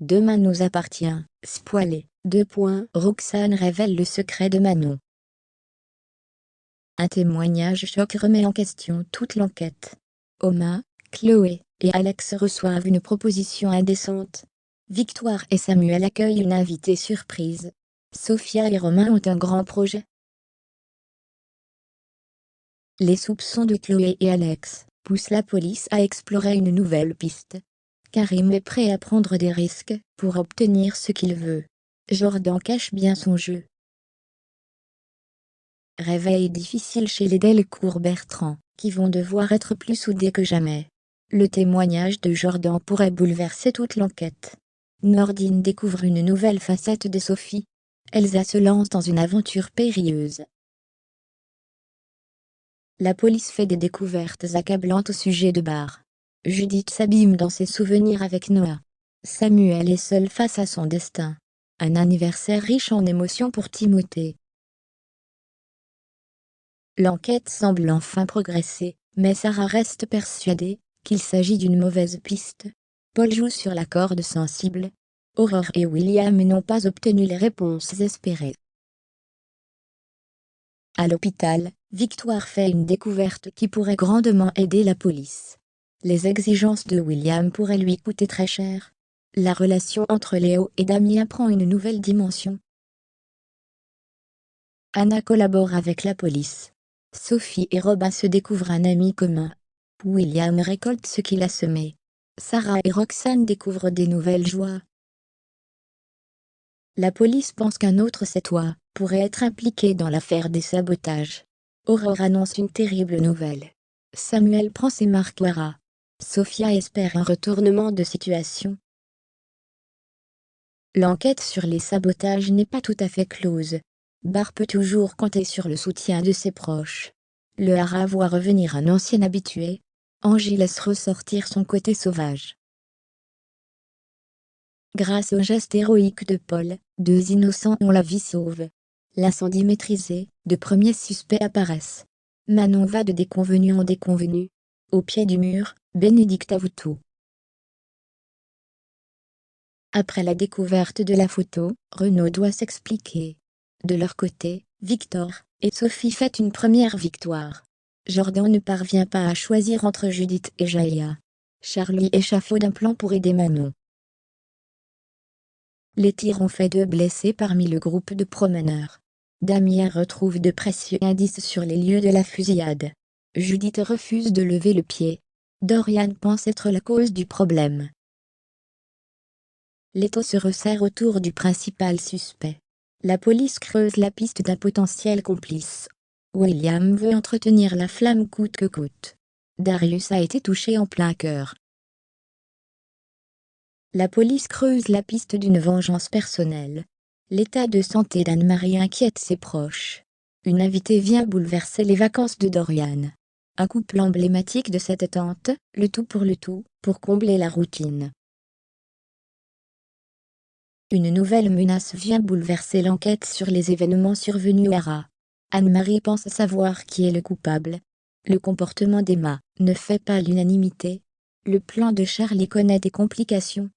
Demain nous appartient, spoilé. Roxane révèle le secret de Manon. Un témoignage choc remet en question toute l'enquête. Oma, Chloé et Alex reçoivent une proposition indécente. Victoire et Samuel accueillent une invitée surprise. Sophia et Romain ont un grand projet. Les soupçons de Chloé et Alex poussent la police à explorer une nouvelle piste. Karim est prêt à prendre des risques pour obtenir ce qu'il veut. Jordan cache bien son jeu. Réveil difficile chez les Delcourt-Bertrand, qui vont devoir être plus soudés que jamais. Le témoignage de Jordan pourrait bouleverser toute l'enquête. Nordine découvre une nouvelle facette de Sophie. Elsa se lance dans une aventure périlleuse. La police fait des découvertes accablantes au sujet de Bar. Judith s'abîme dans ses souvenirs avec Noah. Samuel est seul face à son destin. Un anniversaire riche en émotions pour Timothée. L'enquête semble enfin progresser, mais Sarah reste persuadée qu'il s'agit d'une mauvaise piste. Paul joue sur la corde sensible. Aurore et William n'ont pas obtenu les réponses espérées. À l'hôpital, Victoire fait une découverte qui pourrait grandement aider la police. Les exigences de William pourraient lui coûter très cher. La relation entre Léo et Damien prend une nouvelle dimension. Anna collabore avec la police. Sophie et Robin se découvrent un ami commun. William récolte ce qu'il a semé. Sarah et Roxane découvrent des nouvelles joies. La police pense qu'un autre toi pourrait être impliqué dans l'affaire des sabotages. Aurore annonce une terrible nouvelle. Samuel prend ses marques. Sophia espère un retournement de situation. L'enquête sur les sabotages n'est pas tout à fait close. Bar peut toujours compter sur le soutien de ses proches. Le Hara voit revenir un ancien habitué. Angie laisse ressortir son côté sauvage. Grâce au geste héroïque de Paul, 2 innocents ont la vie sauve. L'incendie maîtrisé, de premiers suspects apparaissent. Manon va de déconvenu en déconvenu. Au pied du mur, Bénédicte avoue tout. Après la découverte de la photo, Renaud doit s'expliquer. De leur côté, Victor et Sophie fêtent une première victoire. Jordan ne parvient pas à choisir entre Judith et Jaya. Charlie échafaude un plan pour aider Manon. Les tirs ont fait 2 blessés parmi le groupe de promeneurs. Damien retrouve de précieux indices sur les lieux de la fusillade. Judith refuse de lever le pied. Dorian pense être la cause du problème. L'étau se resserre autour du principal suspect. La police creuse la piste d'un potentiel complice. William veut entretenir la flamme coûte que coûte. Darius a été touché en plein cœur. La police creuse la piste d'une vengeance personnelle. L'état de santé d'Anne-Marie inquiète ses proches. Une invitée vient bouleverser les vacances de Dorian. Un couple emblématique de cette tente, le tout, pour combler la routine. Une nouvelle menace vient bouleverser l'enquête sur les événements survenus à Ra. Anne-Marie pense savoir qui est le coupable. Le comportement d'Emma ne fait pas l'unanimité. Le plan de Charlie connaît des complications.